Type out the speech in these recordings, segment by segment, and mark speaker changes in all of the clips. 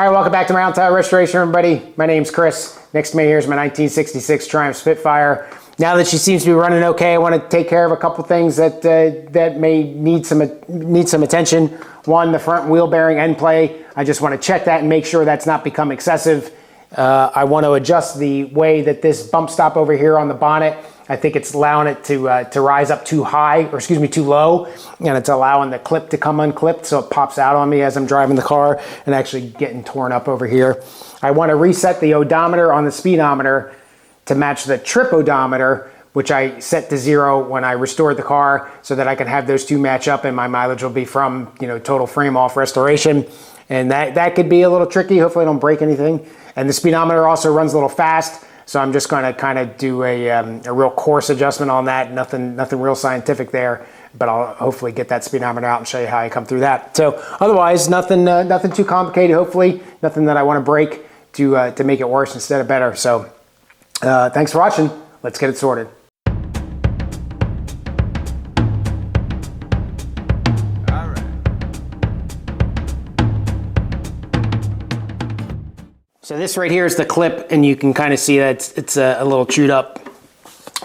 Speaker 1: All right, welcome back to Roundtail Restoration, everybody. My name's Chris. Next to me here is my 1966 Triumph Spitfire. Now that she seems to be running okay, I want to take care of a couple things that that may need some attention. One, the front wheel bearing end play. I just want to check that and make sure that's not become excessive. I want to adjust the way that this bump stop over here on the bonnet. I think it's allowing it to rise up too high, or excuse me, too low, and it's allowing the clip to come unclipped so it pops out on me as I'm driving the car and actually getting torn up over here. I want to reset the odometer on the speedometer to match the trip odometer, which I set to 0 when I restored the car, so that I can have those two match up and my mileage will be from, you know, total frame off restoration. And that could be a little tricky. Hopefully I don't break anything. And the speedometer also runs a little fast, so I'm just going to kind of do a real coarse adjustment on that. Nothing real scientific there, but I'll hopefully get that speedometer out and show you how I come through that. So otherwise, nothing too complicated. Hopefully, nothing that I want to break to make it worse instead of better. So thanks for watching. Let's get it sorted. So this right here is the clip, and you can kind of see that it's a little chewed up.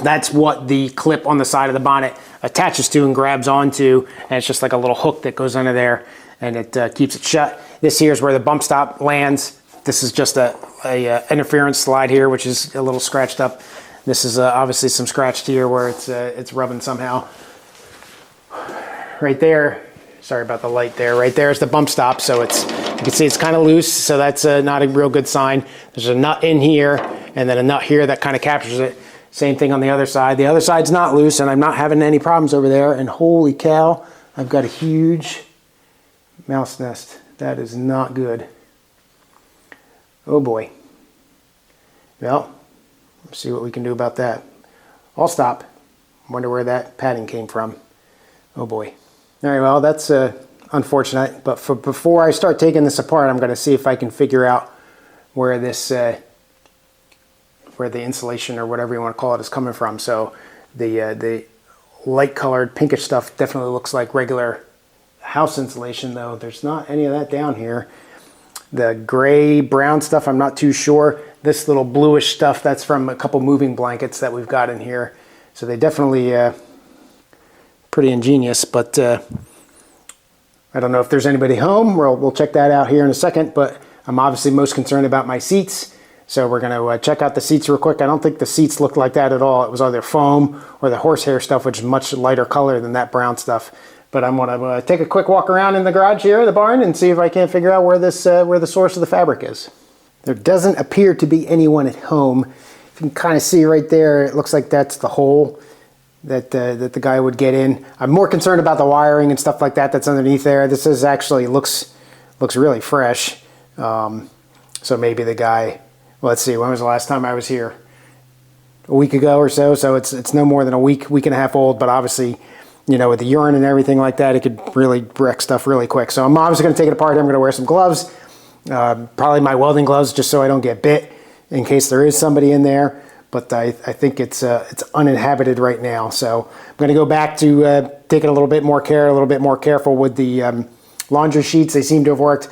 Speaker 1: That's what the clip on the side of the bonnet attaches to and grabs onto, and it's just like a little hook that goes under there, and it keeps it shut. This here is where the bump stop lands. This is just a interference slide here, which is a little scratched up. This is obviously some scratched here where it's rubbing somehow. Right there, sorry about the light there. Right there is the bump stop, so you can see it's kind of loose, so that's not a real good sign. There's a nut in here, and then a nut here that kind of captures it. Same thing on the other side. The other side's not loose, and I'm not having any problems over there. And holy cow, I've got a huge mouse nest. That is not good. Oh boy. Well, let's see what we can do about that. I'll stop. Wonder where that padding came from. Oh boy. All right, well, that's unfortunate, but before I start taking this apart, I'm going to see if I can figure out where this, where the insulation or whatever you want to call it is coming from. So the light-colored pinkish stuff definitely looks like regular house insulation, though there's not any of that down here. The gray-brown stuff, I'm not too sure. This little bluish stuff, that's from a couple moving blankets that we've got in here. So they definitely pretty ingenious, but I don't know if there's anybody home. We'll check that out here in a second, but I'm obviously most concerned about my seats. So we're going to check out the seats real quick. I don't think the seats looked like that at all. It was either foam or the horsehair stuff, which is much lighter color than that brown stuff. But I'm going to take a quick walk around in the garage here, the barn, and see if I can't figure out where this where the source of the fabric is. There doesn't appear to be anyone at home. If you can kind of see right there, it looks like that's the hole that the guy would get in. I'm more concerned about the wiring and stuff like that that's underneath there. This is actually looks really fresh. So maybe the guy, well, let's see, when was the last time I was here? A week ago or so. So it's no more than a week and a half old, but obviously, you know, with the urine and everything like that, it could really wreck stuff really quick. So I'm obviously gonna take it apart. I'm gonna wear some gloves, probably my welding gloves, just so I don't get bit in case there is somebody in there. But I think it's uninhabited right now. So I'm going to go back to taking a little bit more care, a little bit more careful with the laundry sheets. They seem to have worked.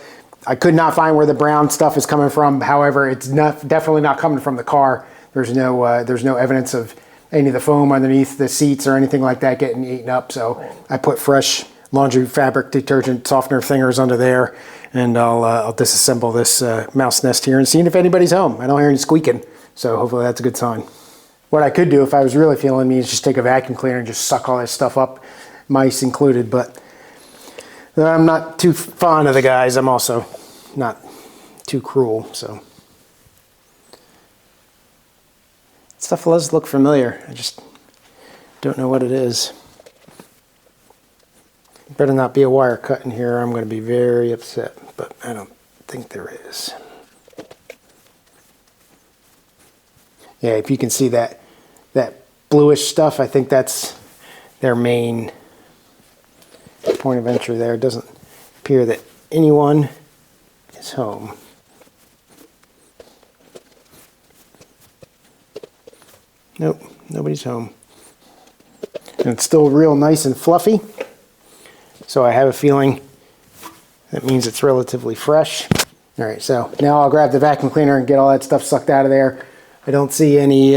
Speaker 1: I could not find where the brown stuff is coming from. However, it's definitely not coming from the car. There's no evidence of any of the foam underneath the seats or anything like that getting eaten up. So I put fresh laundry fabric detergent softener fingers under there, and I'll disassemble this mouse nest here and see if anybody's home. I don't hear any squeaking. So hopefully that's a good sign. What I could do if I was really feeling me is just take a vacuum cleaner and just suck all this stuff up, mice included, but I'm not too fond of the guys. I'm also not too cruel, so. Stuff does look familiar. I just don't know what it is. Better not be a wire cut in here. I'm going to be very upset, but I don't think there is. Yeah, if you can see that bluish stuff, I think that's their main point of entry there. It doesn't appear that anyone is home. Nope, nobody's home. And it's still real nice and fluffy. So I have a feeling that means it's relatively fresh. All right, so now I'll grab the vacuum cleaner and get all that stuff sucked out of there. I don't see any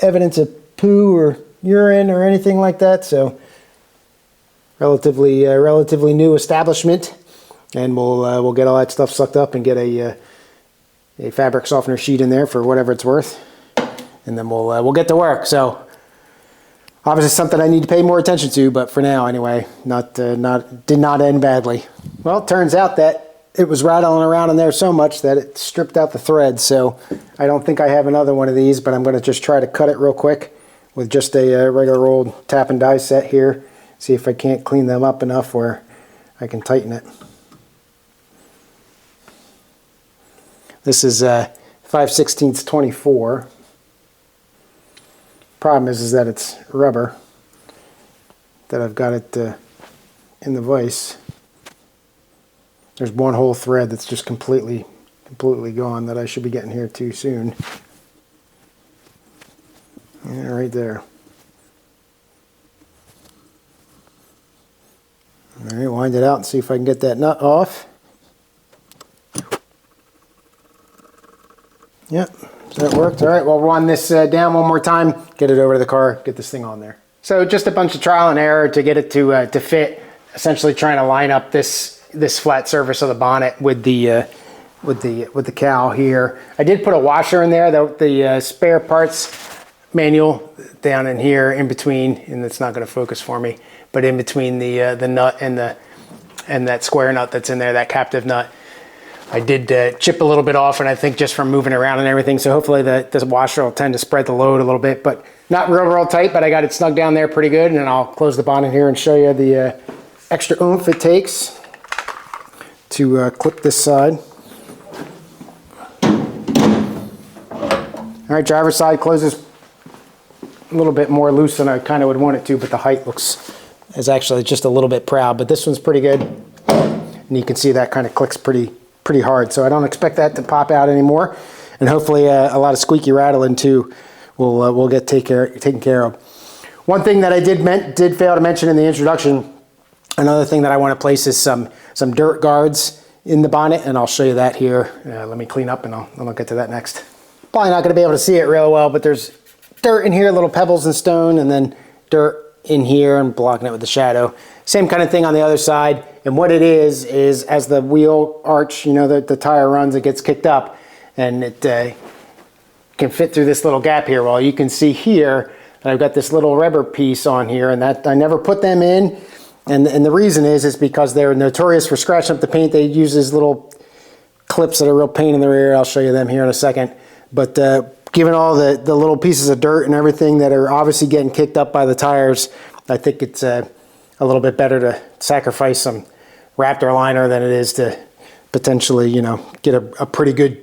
Speaker 1: evidence of poo or urine or anything like that, so relatively new establishment, and we'll get all that stuff sucked up and get a fabric softener sheet in there for whatever it's worth, and then we'll get to work. So obviously something I need to pay more attention to, but for now anyway, did not end badly. Well, it turns out that it was rattling around in there so much that it stripped out the thread, so I don't think I have another one of these, but I'm going to just try to cut it real quick with just a regular old tap and die set here. See if I can't clean them up enough where I can tighten it. This is 5/16 24. Problem is that it's rubber, that I've got it in the vise. There's one whole thread that's just completely gone that I should be getting here too soon. Yeah, right there. All right, wind it out and see if I can get that nut off. Yep, so that worked. All right, we'll run this down one more time, get it over to the car, get this thing on there. So just a bunch of trial and error to get it to fit. Essentially trying to line up this flat surface of the bonnet with the cowl here. I did put a washer in there, the spare parts manual down in here in between, and it's not going to focus for me, but in between the nut and that square nut that's in there, that captive nut. I did chip a little bit off, and I think just from moving around and everything, so hopefully this washer will tend to spread the load a little bit, but not real tight, but I got it snug down there pretty good, and then I'll close the bonnet here and show you the extra oomph it takes to clip this side. All right, driver's side closes a little bit more loose than I kind of would want it to, but the height is actually just a little bit proud, but this one's pretty good, and you can see that kind of clicks pretty hard, so I don't expect that to pop out anymore, and hopefully a lot of squeaky rattling too will get taken care of. One thing that I did fail to mention in the introduction, another thing that I want to place is some dirt guards in the bonnet, and I'll show you that here. Let me clean up and I'll get to that next. Probably not going to be able to see it real well, but there's dirt in here, little pebbles and stone, and then dirt in here and blocking it with the shadow. Same kind of thing on the other side, and what it is as the wheel arch, you know, the tire runs, it gets kicked up, and it can fit through this little gap here. Well, you can see here that I've got this little rubber piece on here, and that I never put them in, and the reason is because they're notorious for scratching up the paint. They use these little clips that are a real pain in the rear. I'll show you them here in a second, but given all the little pieces of dirt and everything that are obviously getting kicked up by the tires, I think it's a little bit better to sacrifice some Raptor liner than it is to potentially, you know, get a pretty good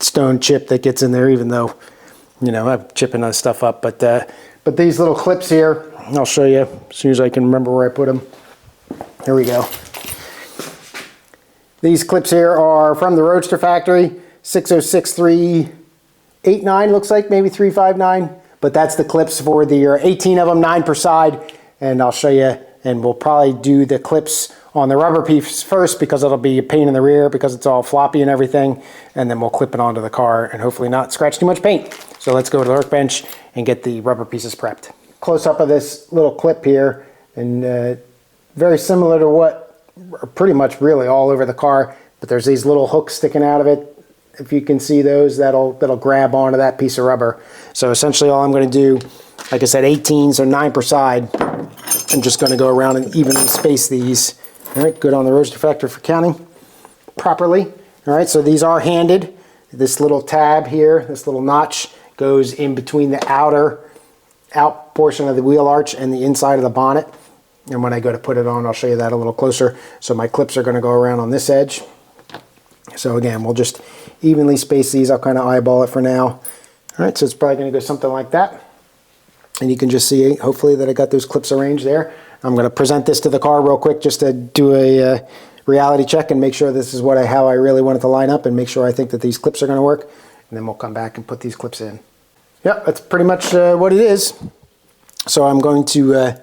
Speaker 1: stone chip that gets in there, even though, you know, I'm chipping that stuff up. But these little clips here, I'll show you as soon as I can remember where I put them. Here we go. These clips here are from the Roadster factory, 606389 looks like, maybe 359, but that's the clips for the 18 of them, 9 per side, and I'll show you, and we'll probably do the clips on the rubber piece first because it'll be a pain in the rear because it's all floppy and everything, and then we'll clip it onto the car and hopefully not scratch too much paint. So let's go to the workbench and get the rubber pieces prepped. Close up of this little clip here, and very similar to what are pretty much really all over the car, but there's these little hooks sticking out of it. If you can see those, that'll grab onto that piece of rubber. So essentially all I'm going to do, like I said, 18, so 9 per side. I'm just going to go around and evenly space these. All right, good on the Roadster factory for counting properly. All right, so these are handed. This little tab here, this little notch, goes in between the out portion of the wheel arch and the inside of the bonnet. And when I go to put it on, I'll show you that a little closer. So my clips are going to go around on this edge. So again, we'll just evenly space these. I'll kind of eyeball it for now. All right, so it's probably going to go something like that. And you can just see, hopefully, that I got those clips arranged there. I'm going to present this to the car real quick just to do a reality check and make sure this is how I really want it to line up and make sure I think that these clips are going to work. And then we'll come back and put these clips in. Yep, that's pretty much what it is. So I'm going to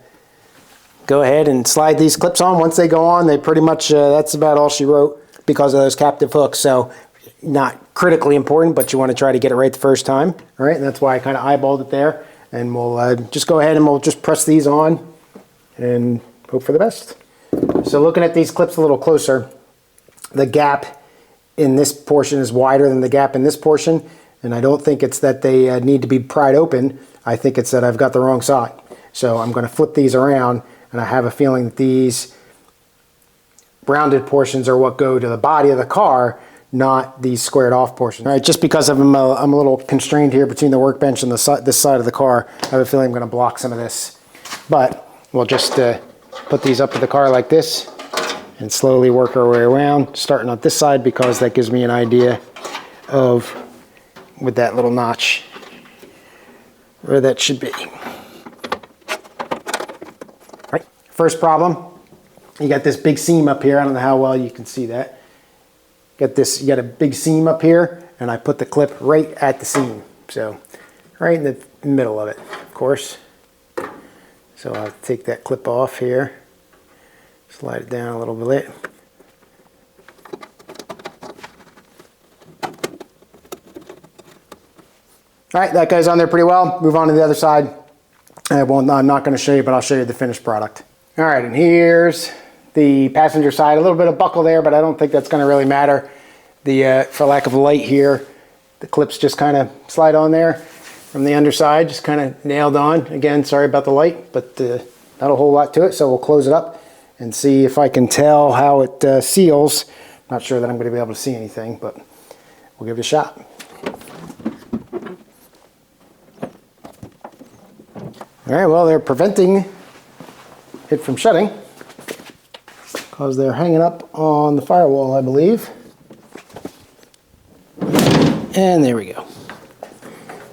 Speaker 1: go ahead and slide these clips on. Once they go on, they pretty much, that's about all she wrote because of those captive hooks. So not critically important, but you want to try to get it right the first time. All right, and that's why I kind of eyeballed it there. And we'll just go ahead and we'll just press these on and hope for the best. So looking at these clips a little closer, the gap in this portion is wider than the gap in this portion. And I don't think it's that they need to be pried open. I think it's that I've got the wrong side. So I'm going to flip these around, and I have a feeling that these rounded portions are what go to the body of the car, not these squared off portions. All right, just because I'm a little constrained here between the workbench and this side of the car, I have a feeling I'm going to block some of this. But we'll just put these up to the car like this and slowly work our way around, starting on this side because that gives me an idea of, with that little notch, where that should be. All right, first problem, you got this big seam up here. I don't know how well you can see that. You got a big seam up here, and I put the clip right at the seam. So right in the middle of it, of course. So I'll take that clip off here, slide it down a little bit. All right, that goes on there pretty well. Move on to the other side. I'm not going to show you, but I'll show you the finished product. All right, and here's the passenger side. A little bit of buckle there, but I don't think that's going to really matter. For lack of light here, the clips just kind of slide on there from the underside, just kind of nailed on. Again, sorry about the light, but not a whole lot to it. So we'll close it up and see if I can tell how it seals. Not sure that I'm going to be able to see anything, but we'll give it a shot. All right, well, they're preventing it from shutting because they're hanging up on the firewall, I believe. And there we go.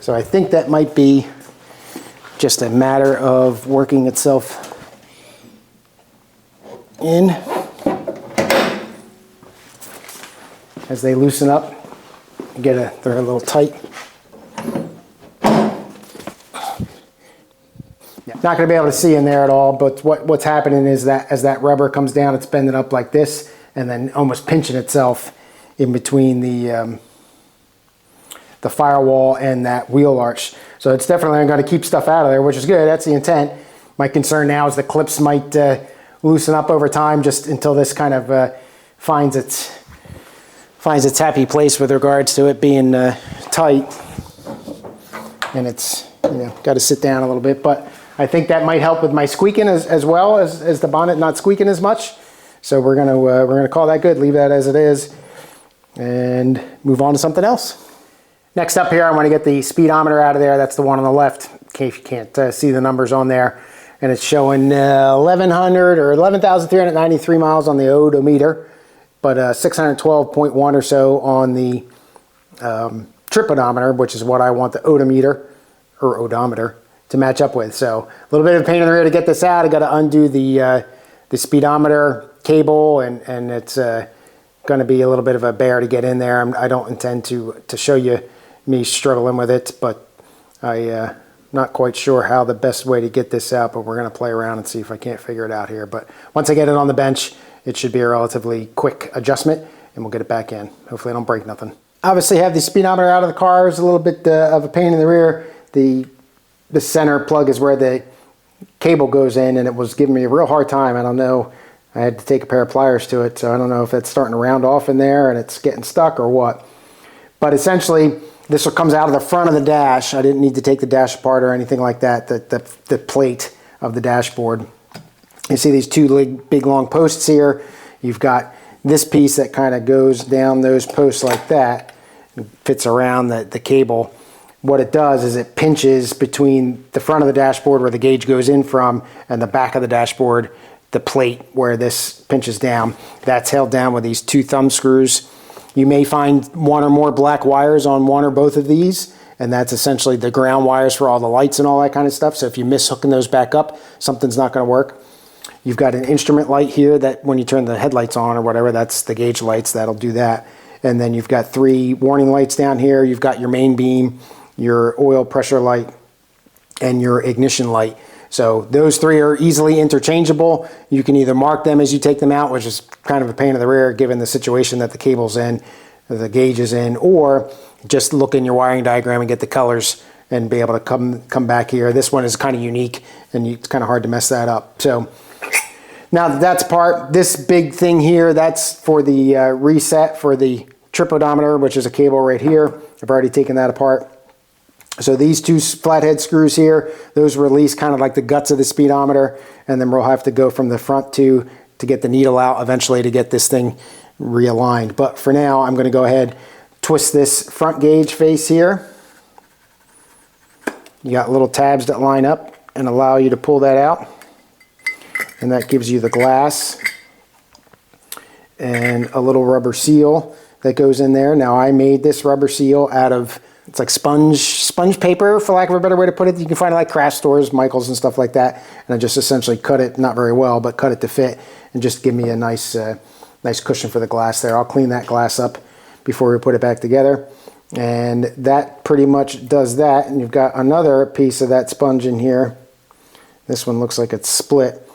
Speaker 1: So I think that might be just a matter of working itself in as they loosen up. They're a little tight. Not going to be able to see in there at all, but what's happening is that as that rubber comes down, it's bending up like this and then almost pinching itself in between the firewall and that wheel arch. So it's definitely going to keep stuff out of there, which is good. That's the intent. My concern now is the clips might loosen up over time just until this kind of finds its happy place with regards to it being tight. And it's, got to sit down a little bit, but I think that might help with my squeaking as well as the bonnet not squeaking as much. So we're gonna call that good, leave that as it is, and move on to something else. Next up here, I want to get the speedometer out of there. That's the one on the left, in case you can't see the numbers on there. And it's showing 1,100 or 11,393 miles on the odometer, but 612.1 or so on the tripodometer, which is what I want the odometer or odometer to match up with. So a little bit of a pain in the rear to get this out. I got to undo the speedometer cable, and it's going to be a little bit of a bear to get in there. I don't intend to show you me struggling with it, but I'm not quite sure how the best way to get this out, but we're going to play around and see if I can't figure it out here. But once I get it on the bench, it should be a relatively quick adjustment, and we'll get it back in. Hopefully I don't break nothing. Obviously have the speedometer out of the car. It's a little bit of a pain in the rear. The center plug is where the cable goes in, and it was giving me a real hard time. I don't know. I had to take a pair of pliers to it, so I don't know if it's starting to round off in there and it's getting stuck or what. But essentially, this comes out of the front of the dash. I didn't need to take the dash apart or anything like that, the plate of the dashboard. You see these two big long posts here. You've got this piece that kind of goes down those posts like that and fits around the cable. What it does is it pinches between the front of the dashboard where the gauge goes in from and the back of the dashboard, the plate where this pinches down. That's held down with these two thumb screws. You may find one or more black wires on one or both of these, and that's essentially the ground wires for all the lights and all that kind of stuff. So if you miss hooking those back up, something's not going to work. You've got an instrument light here that when you turn the headlights on or whatever, that's the gauge lights, that'll do that. And then you've got 3 warning lights down here. You've got your main beam, your oil pressure light, and your ignition light. So those three are easily interchangeable. You can either mark them as you take them out, which is kind of a pain in the rear given the situation that the cable's in, or the gauge is in, or just look in your wiring diagram and get the colors and be able to come back here. This one is kind of unique and it's kind of hard to mess that up. So now that that's part, this big thing here, that's for the reset for the trip odometer, which is a cable right here. I've already taken that apart. So these two flathead screws here, those release kind of like the guts of the speedometer, and then we'll have to go from the front to get the needle out eventually to get this thing realigned. But for now, I'm going to go ahead, twist this front gauge face here. You got little tabs that line up and allow you to pull that out. And that gives you the glass and a little rubber seal that goes in there. Now I made this rubber seal out of, it's like sponge paper, for lack of a better way to put it. You can find it like craft stores, Michael's and stuff like that. And I just essentially cut it, not very well, but cut it to fit and just give me a nice cushion for the glass there. I'll clean that glass up before we put it back together. And that pretty much does that. And you've got another piece of that sponge in here. This one looks like it's split,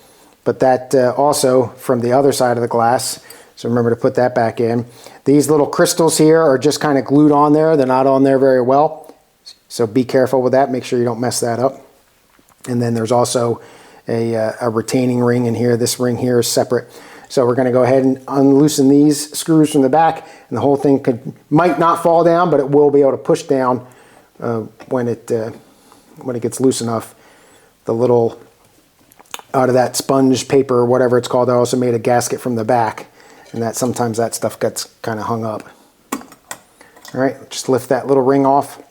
Speaker 1: but that also from the other side of the glass. So remember to put that back in. These little crystals here are just kind of glued on there. They're not on there very well. So be careful with that. Make sure you don't mess that up. And then there's also a retaining ring in here. This ring here is separate. So we're going to go ahead and unloosen these screws from the back, and the whole thing might not fall down, but it will be able to push down when it gets loose enough. The little, out of that sponge paper or whatever it's called, I also made a gasket from the back, and that sometimes that stuff gets kind of hung up. All right, just lift that little ring off.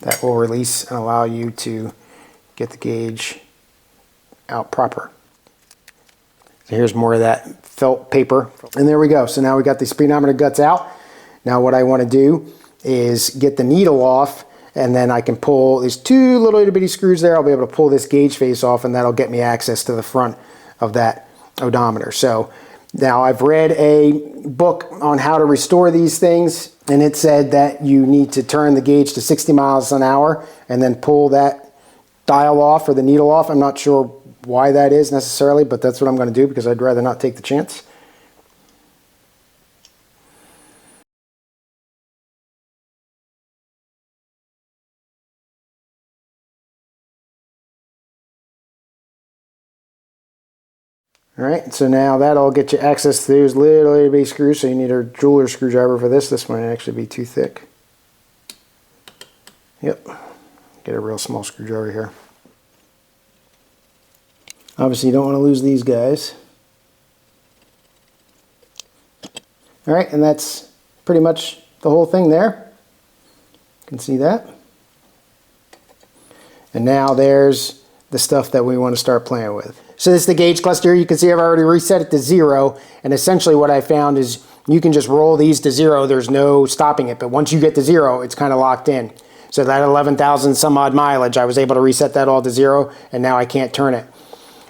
Speaker 1: That will release and allow you to get the gauge out proper. So here's more of that felt paper, and there we go. So now we got the speedometer guts out. Now what I want to do is get the needle off, and then I can pull these two little itty bitty screws there. I'll be able to pull this gauge face off, and that'll get me access to the front of that odometer. So now I've read a book on how to restore these things, and it said that you need to turn the gauge to 60 miles an hour and then pull that dial off or the needle off. I'm not sure why that is necessarily, but that's what I'm going to do because I'd rather not take the chance. All right, so now that'll get you access to those little itty bitty screws. So you need a jeweler screwdriver for this. This might actually be too thick. Yep, get a real small screwdriver here. Obviously you don't want to lose these guys. All right, and that's pretty much the whole thing there. You can see that. And now there's the stuff that we want to start playing with. So this is the gauge cluster. You can see I've already reset it to 0, and essentially what I found is you can just roll these to 0. There's no stopping it, but once you get to 0, it's kind of locked in. So that 11,000 some odd mileage, I was able to reset that all to 0, and now I can't turn it.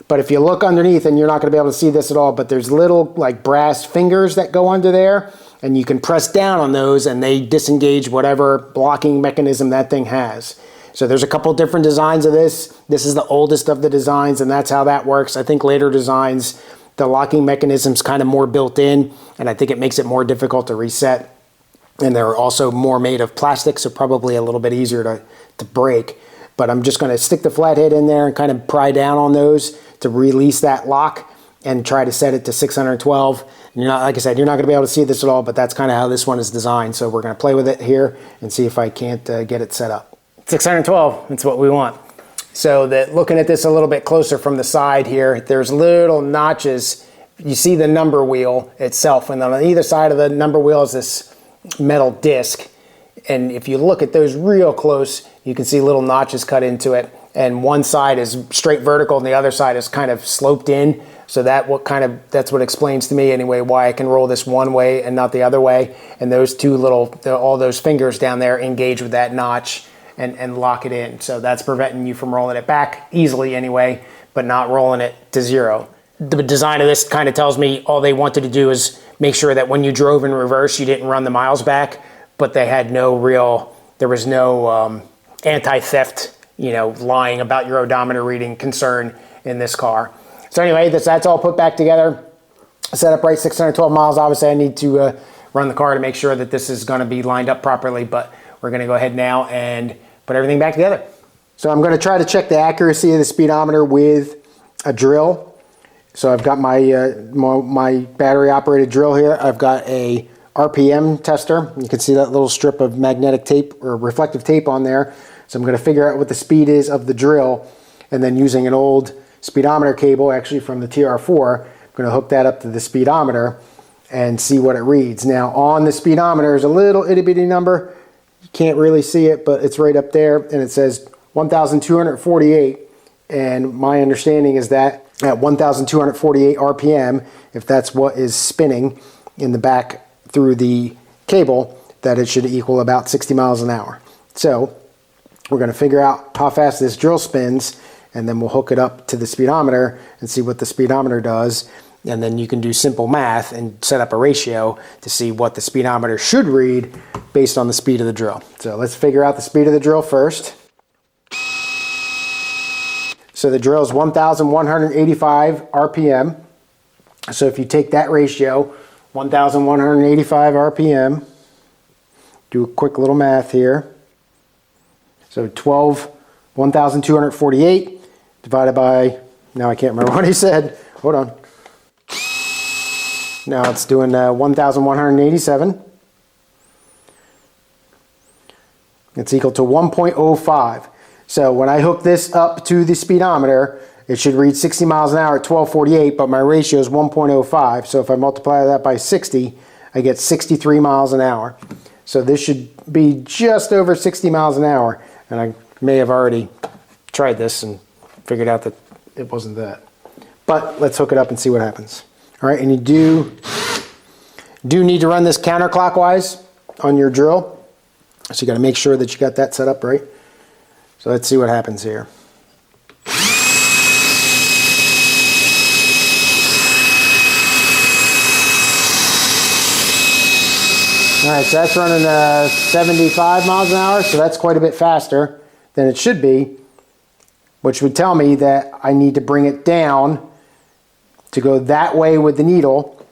Speaker 1: But if you look underneath, and you're not going to be able to see this at all, but there's little like brass fingers that go under there, and you can press down on those and they disengage whatever blocking mechanism that thing has. So there's a couple different designs of this. This is the oldest of the designs, and that's how that works. I think later designs, the locking mechanism's kind of more built in, and I think it makes it more difficult to reset. And they're also more made of plastic, so probably a little bit easier to break. But I'm just going to stick the flathead in there and kind of pry down on those to release that lock and try to set it to 612. And you're not, like I said, you're not going to be able to see this at all, but that's kind of how this one is designed. So we're going to play with it here and see if I can't get it set up. 612, that's what we want. So that looking at this a little bit closer from the side here, there's little notches. You see the number wheel itself, and on either side of the number wheel is this metal disc. And if you look at those real close, you can see little notches cut into it. And one side is straight vertical and the other side is kind of sloped in. So that's what explains to me anyway why I can roll this one way and not the other way. And those two all those fingers down there engage with that notch and lock it in. So that's preventing you from rolling it back easily anyway, but not rolling it to 0. The design of this kind of tells me all they wanted to do is make sure that when you drove in reverse, you didn't run the miles back, but they had there was no anti-theft lying about your odometer reading concern in this car. So anyway, that's all put back together. Set up right, 612 miles. Obviously, I need to run the car to make sure that this is going to be lined up properly, but we're going to go ahead now and put everything back together. So I'm going to try to check the accuracy of the speedometer with a drill. So I've got my battery operated drill here. I've got a RPM tester. You can see that little strip of magnetic tape or reflective tape on there. So I'm going to figure out what the speed is of the drill, and then using an old speedometer cable, actually from the TR4, I'm going to hook that up to the speedometer and see what it reads. Now on the speedometer is a little itty bitty number. You can't really see it, but it's right up there, and it says 1,248. And my understanding is that at 1,248 RPM, if that's what is spinning in the back through the cable, that it should equal about 60 miles an hour. So we're going to figure out how fast this drill spins, and then we'll hook it up to the speedometer and see what the speedometer does. And then you can do simple math and set up a ratio to see what the speedometer should read based on the speed of the drill. So let's figure out the speed of the drill first. So the drill is 1,185 RPM. So if you take that ratio, 1,185 RPM, do a quick little math here. So 1,248 divided by, now I can't remember what he said. Hold on. Now it's doing 1,187. It's equal to 1.05. So when I hook this up to the speedometer, it should read 60 miles an hour at 1248, but my ratio is 1.05. So if I multiply that by 60, I get 63 miles an hour. So this should be just over 60 miles an hour. And I may have already tried this and figured out that it wasn't that. But let's hook it up and see what happens. All right, and you do need to run this counterclockwise on your drill. So you got to make sure that you got that set up right. So let's see what happens here. All right, so that's running 75 miles an hour, so that's quite a bit faster than it should be, which would tell me that I need to bring it down to go that way with the needle,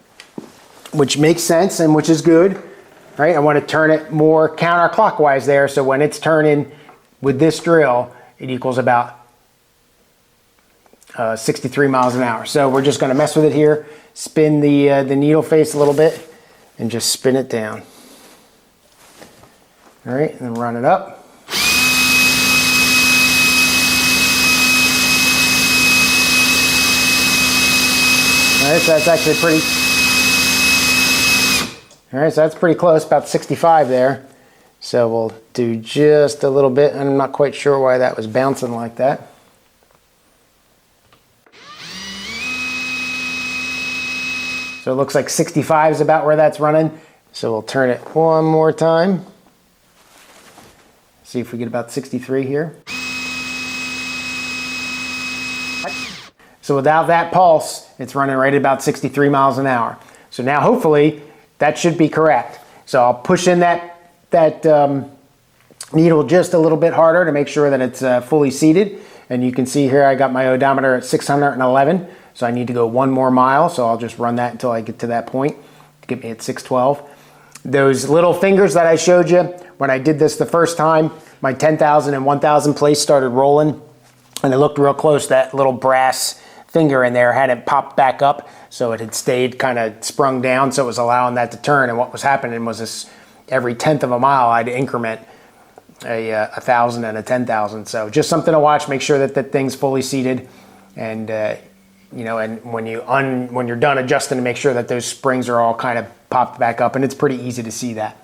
Speaker 1: which makes sense and which is good, right? I want to turn it more counterclockwise there, so when it's turning with this drill, it equals about 63 miles an hour. So we're just going to mess with it here, spin the needle face a little bit, and just spin it down. All right, and then run it up. All right, so that's actually pretty. All right, so that's pretty close, about 65 there. So we'll do just a little bit. I'm not quite sure why that was bouncing like that. So it looks like 65 is about where that's running. So we'll turn it one more time. See if we get about 63 here. So without that pulse, it's running right at about 63 miles an hour. So now hopefully that should be correct. So I'll push in that needle just a little bit harder to make sure that it's fully seated. And you can see here I got my odometer at 611. So I need to go one more mile. So I'll just run that until I get to that point to get me at 612. Those little fingers that I showed you, when I did this the first time, my 10,000 and 1,000 place started rolling, and it looked real close. That little brass finger in there hadn't popped back up, so it had stayed kind of sprung down, so it was allowing that to turn. And what was happening was this, every 1/10 of a mile, I'd increment a 1,000 and a 10,000. So just something to watch. Make sure that that thing's fully seated, and you know, and when you're done adjusting, to make sure that those springs are all kind of popped back up, and it's pretty easy to see that.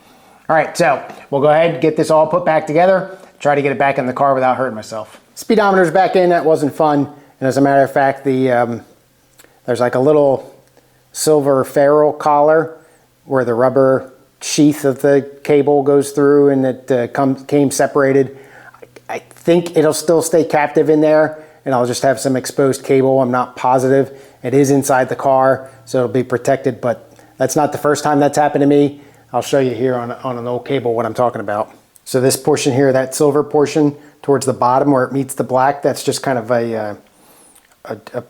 Speaker 1: All right, so we'll go ahead and get this all put back together, try to get it back in the car without hurting myself. Speedometer's back in. That wasn't fun. And as a matter of fact, there's like a little silver ferrule collar where the rubber sheath of the cable goes through, and it came separated. I think it'll still stay captive in there, and I'll just have some exposed cable. I'm not positive. It is inside the car, so it'll be protected, but that's not the first time that's happened to me. I'll show you here on an old cable what I'm talking about. So this portion here, that silver portion towards the bottom where it meets the black, that's just kind of a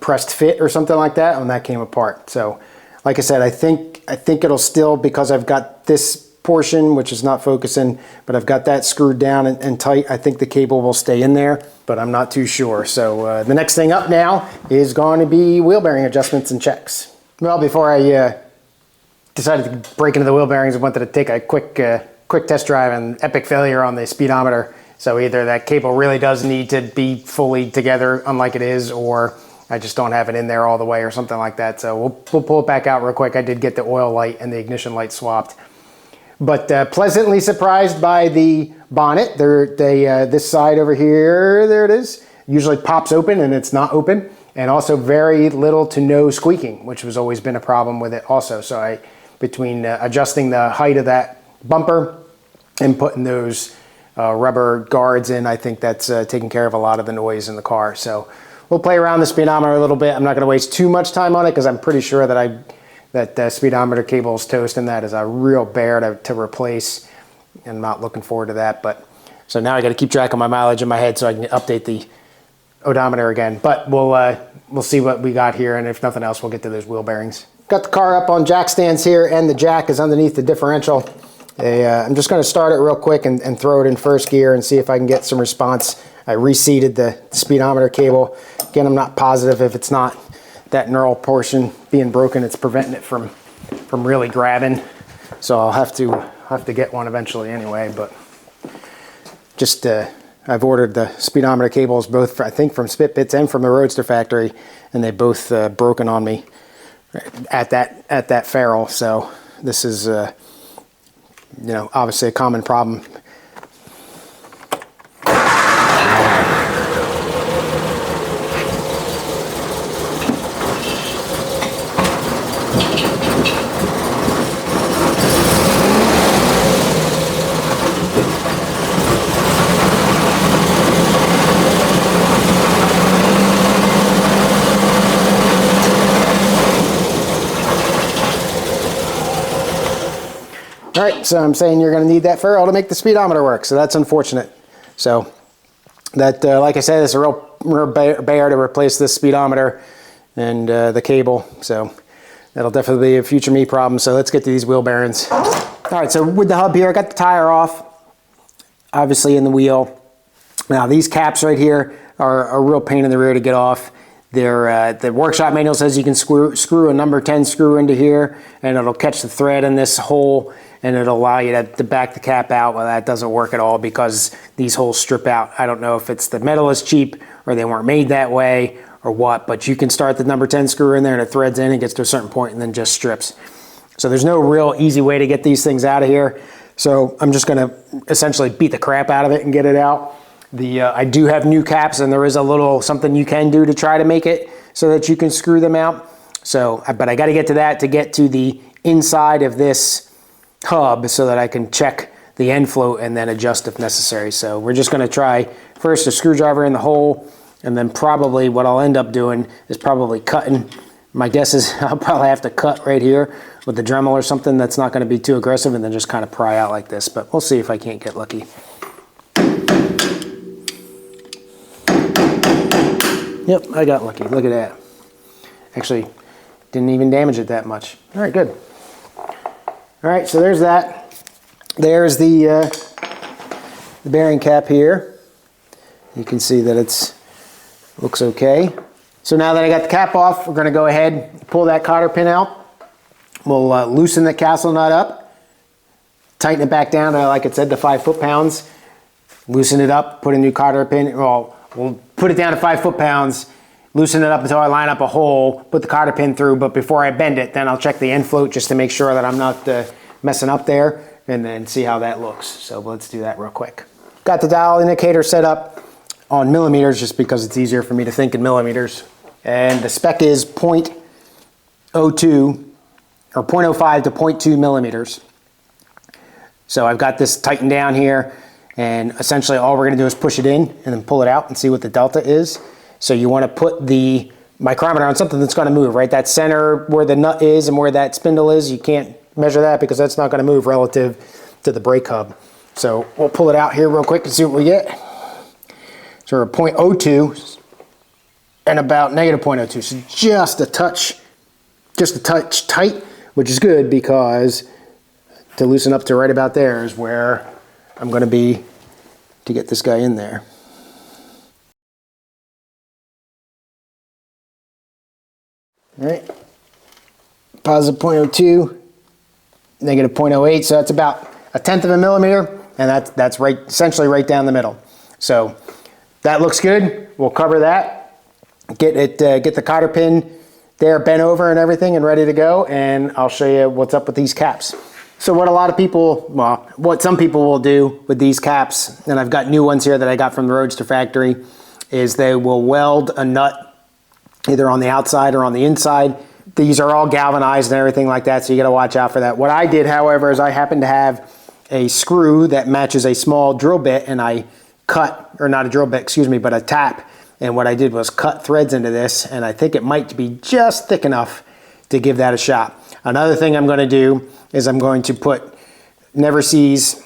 Speaker 1: pressed fit or something like that, and that came apart. So like I said, I think it'll still, because I've got this portion which is not focusing, but I've got that screwed down and tight. I think the cable will stay in there, but I'm not too sure. So the next thing up now is going to be wheel bearing adjustments and checks. Well, before I decided to break into the wheel bearings, I wanted to take a quick test drive and epic failure on the speedometer. So either that cable really does need to be fully together, unlike it is, or I just don't have it in there all the way or something like that. So we'll pull it back out real quick. I did get the oil light and the ignition light swapped. But pleasantly surprised by the bonnet. This side over here, there it is, usually pops open and it's not open. And also very little to no squeaking, which has always been a problem with it also. So between adjusting the height of that bumper and putting those rubber guards in, I think that's taking care of a lot of the noise in the car. So we'll play around the speedometer a little bit. I'm not going to waste too much time on it because I'm pretty sure that speedometer cable is toast, and that is a real bear to replace. I'm not looking forward to that. But so now I got to keep track of my mileage in my head so I can update the odometer again. But we'll see what we got here, and if nothing else, we'll get to those wheel bearings. Got the car up on jack stands here, and the jack is underneath the differential. I'm just going to start it real quick and throw it in first gear and see if I can get some response. I reseated the speedometer cable. Again, I'm not positive if it's not that knurl portion being broken, it's preventing it from really grabbing. So I'll have to get one eventually anyway. But just I've ordered the speedometer cables both, I think, from Spit Bits and from the Roadster factory, and they both broken on me at that ferrule. So this is obviously a common problem. All right, so I'm saying you're going to need that ferrule to make the speedometer work, so that's unfortunate. So that, like I said, it's a real bear to replace this speedometer and the cable. So that'll definitely be a future me problem. So let's get to these wheel bearings. All right, so with the hub here, I got the tire off, obviously in the wheel. Now these caps right here are a real pain in the rear to get off. The workshop manual says you can screw a number 10 screw into here, and it'll catch the thread in this hole, and it'll allow you to back the cap out. Well, that doesn't work at all because these holes strip out. I don't know if it's the metal is cheap or they weren't made that way or what, but you can start the number 10 screw in there and it threads in and gets to a certain point and then just strips. So there's no real easy way to get these things out of here. So I'm just going to essentially beat the crap out of it and get it out. I do have new caps, and there is a little something you can do to try to make it so that you can screw them out. So, but I got to get to that to get to the inside of this hub so that I can check the end float and then adjust if necessary. So we're just going to try first a screwdriver in the hole, and then probably what I'll end up doing is probably cutting. My guess is I'll probably have to cut right here with the Dremel or something that's not going to be too aggressive, and then just kind of pry out like this. But we'll see if I can't get lucky. Yep, I got lucky. Look at that. Actually, didn't even damage it that much. All right, good. All right, so there's that. There's the bearing cap here. You can see that looks okay. So now that I got the cap off, we're going to go ahead and pull that cotter pin out. We'll loosen the castle nut up, tighten it back down to, like it said, the 5 foot-pounds. Loosen it up, put a new cotter pin. Well, we'll put it down to 5 foot-pounds, loosen it up until I line up a hole, put the cotter pin through, but before I bend it, then I'll check the end float just to make sure that I'm not messing up there, and then see how that looks. So let's do that real quick. Got the dial indicator set up on millimeters just because it's easier for me to think in millimeters. And the spec is 0.02 or 0.05 to 0.2 millimeters. So I've got this tightened down here. And essentially all we're going to do is push it in and then pull it out and see what the delta is. So you want to put the micrometer on something that's going to move, right? That center where the nut is and where that spindle is, you can't measure that because that's not going to move relative to the brake hub. So we'll pull it out here real quick and see what we get. So we're at 0.02 and about negative 0.02. So just a touch tight, which is good because to loosen up to right about there is where I'm going to be to get this guy in there. All right, positive 0.02, negative 0.08, so that's about 1/10 of a millimeter, and that's right, essentially right down the middle. So that looks good. We'll cover that, get the cotter pin there bent over and everything and ready to go, and I'll show you what's up with these caps. So what a lot of people, well, what some people will do with these caps, and I've got new ones here that I got from the Roadster factory, is they will weld a nut either on the outside or on the inside. These are all galvanized and everything like that, so you gotta watch out for that. What I did, however, is I happen to have a screw that matches a small drill bit, and I cut, or not a drill bit, excuse me, but a tap. And what I did was cut threads into this, and I think it might be just thick enough to give that a shot. Another thing I'm gonna do is I'm going to put Never Sees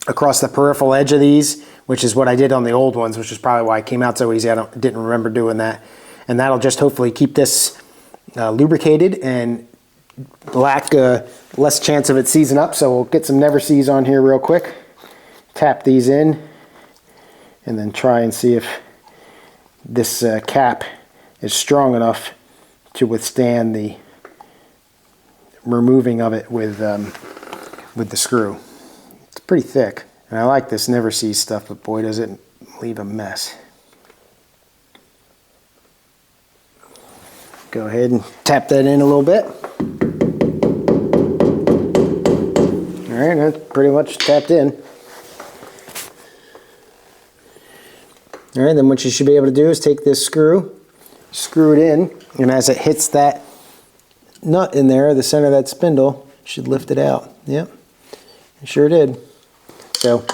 Speaker 1: across the peripheral edge of these, which is what I did on the old ones, which is probably why it came out so easy. I didn't remember doing that. And that'll just hopefully keep this lubricated and lack less chance of it seizing up. So we'll get some Never Sees on here real quick, tap these in, and then try and see if this cap is strong enough to withstand the removing of it with the screw. It's pretty thick, and I like this Never Sees stuff, but boy does it leave a mess. Go ahead and tap that in a little bit. All right, that's pretty much tapped in. All right, then what you should be able to do is take this screw, screw it in, and as it hits that nut in there, the center of that spindle, should lift it out. Yep, it sure did. So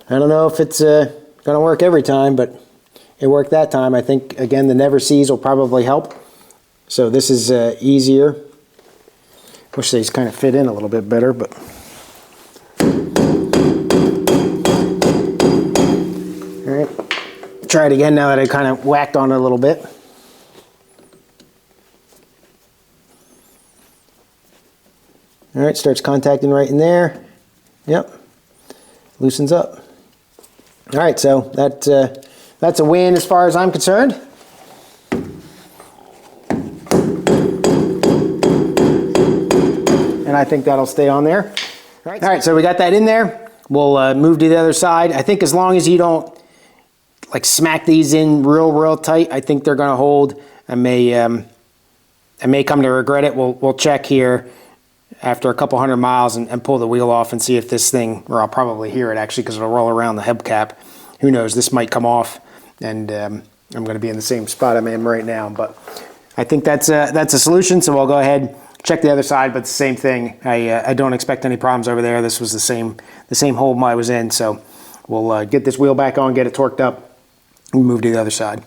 Speaker 1: I don't know if it's gonna work every time, but it worked that time. I think, again, the Never Sees will probably help. So this is easier. Wish these kind of fit in a little bit better, but. All right, try it again now that I kind of whacked on it a little bit. All right, starts contacting right in there. Yep, loosens up. All right, so that's a win as far as I'm concerned. And I think that'll stay on there. All right, so we got that in there. We'll move to the other side. I think as long as you don't like smack these in real tight, I think they're gonna hold. I may come to regret it. We'll check here after a couple 100 miles and pull the wheel off and see if this thing, or I'll probably hear it actually because it'll roll around the hubcap. Who knows, this might come off and I'm gonna be in the same spot I'm in right now, but I think that's a solution, so we'll go ahead, check the other side, but the same thing. I don't expect any problems over there. This was the same hole I was in, so we'll get this wheel back on, get it torqued up, and move to the other side.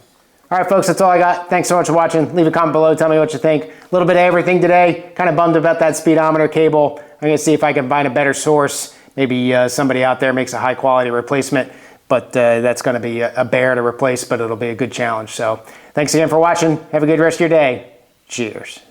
Speaker 1: All right, folks, that's all I got. Thanks so much for watching. Leave a comment below. Tell me what you think. A little bit of everything today. Kind of bummed about that speedometer cable. I'm going to see if I can find a better source. Maybe somebody out there makes a high-quality replacement, but that's going to be a bear to replace, but it'll be a good challenge. So thanks again for watching. Have a good rest of your day. Cheers.